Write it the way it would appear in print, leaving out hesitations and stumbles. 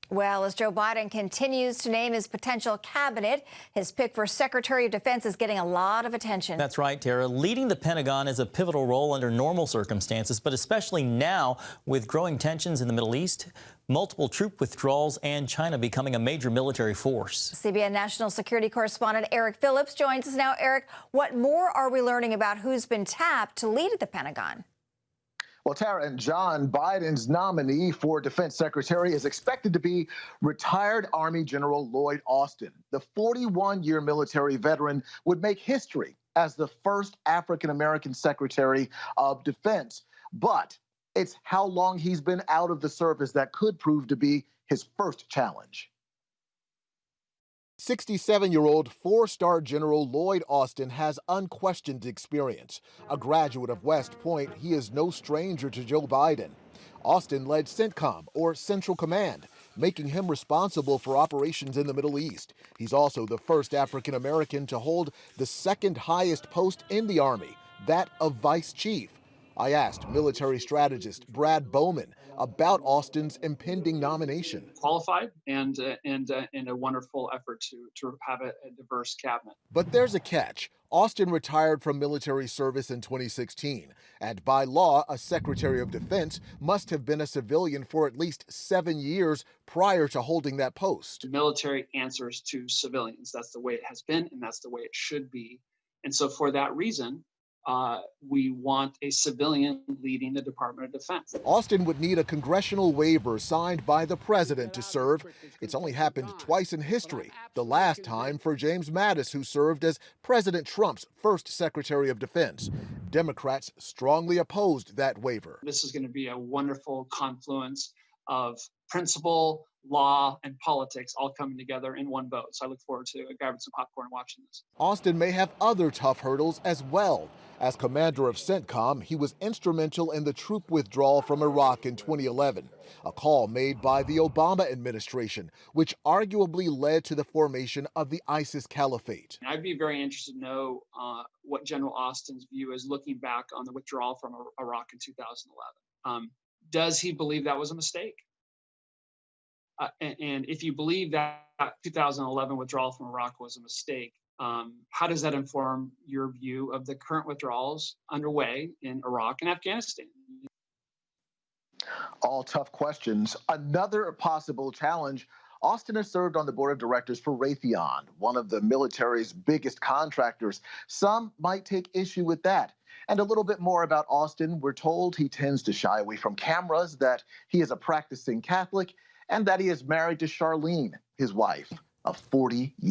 Well, as Joe Biden continues to name his potential cabinet, his pick for Secretary of Defense is getting a lot of attention. That's right, Tara. Leading the Pentagon is a pivotal role under normal circumstances, but especially now with growing tensions in the Middle East, multiple troop withdrawals, and China becoming a major military force. CBN national security correspondent Eric Phillips joins us now. Eric, what more are we learning about who's been tapped to lead at the Pentagon? Well, Tara and John, Biden's nominee for Defense Secretary is expected to be retired Army General Lloyd Austin. The 41-year military veteran would make history as the first African-American Secretary of Defense. But it's how long he's been out of the service that could prove to be his first challenge. 67-year-old four-star General Lloyd Austin has unquestioned experience. A graduate of West Point, he is no stranger to Joe Biden. Austin led CENTCOM, or Central Command, making him responsible for operations in the Middle East. He's also the first African-American to hold the second highest post in the Army, that of Vice Chief. I asked military strategist Brad Bowman about Austin's impending nomination. Qualified and a wonderful effort to have a diverse cabinet. But there's a catch. Austin retired from military service in 2016, and by law, a Secretary of Defense must have been a civilian for at least 7 years prior to holding that post. The military answers to civilians. That's the way it has been, and that's the way it should be. And so for that reason, we want a civilian leading the Department of Defense. Austin would need a congressional waiver signed by the president to serve. It's only happened twice in history, the last time for James Mattis, who served as President Trump's first Secretary of Defense. Democrats strongly opposed that waiver. This is going to be a wonderful confluence of principle, law, and politics all coming together in one vote. So I look forward to grabbing some popcorn and watching this. Austin may have other tough hurdles as well. As commander of CENTCOM, he was instrumental in the troop withdrawal from Iraq in 2011, a call made by the Obama administration, which arguably led to the formation of the ISIS caliphate. I'd be very interested to know what General Austin's view is looking back on the withdrawal from Iraq in 2011. Does he believe that was a mistake? And if you believe that 2011 withdrawal from Iraq was a mistake, how does that inform your view of the current withdrawals underway in Iraq and Afghanistan? All tough questions. Another possible challenge. Austin has served on the board of directors for Raytheon, one of the military's biggest contractors. Some might take issue with that. And a little bit more about Austin. We're told he tends to shy away from cameras, that he is a practicing Catholic, and that he is married to Charlene, his wife of 40 years.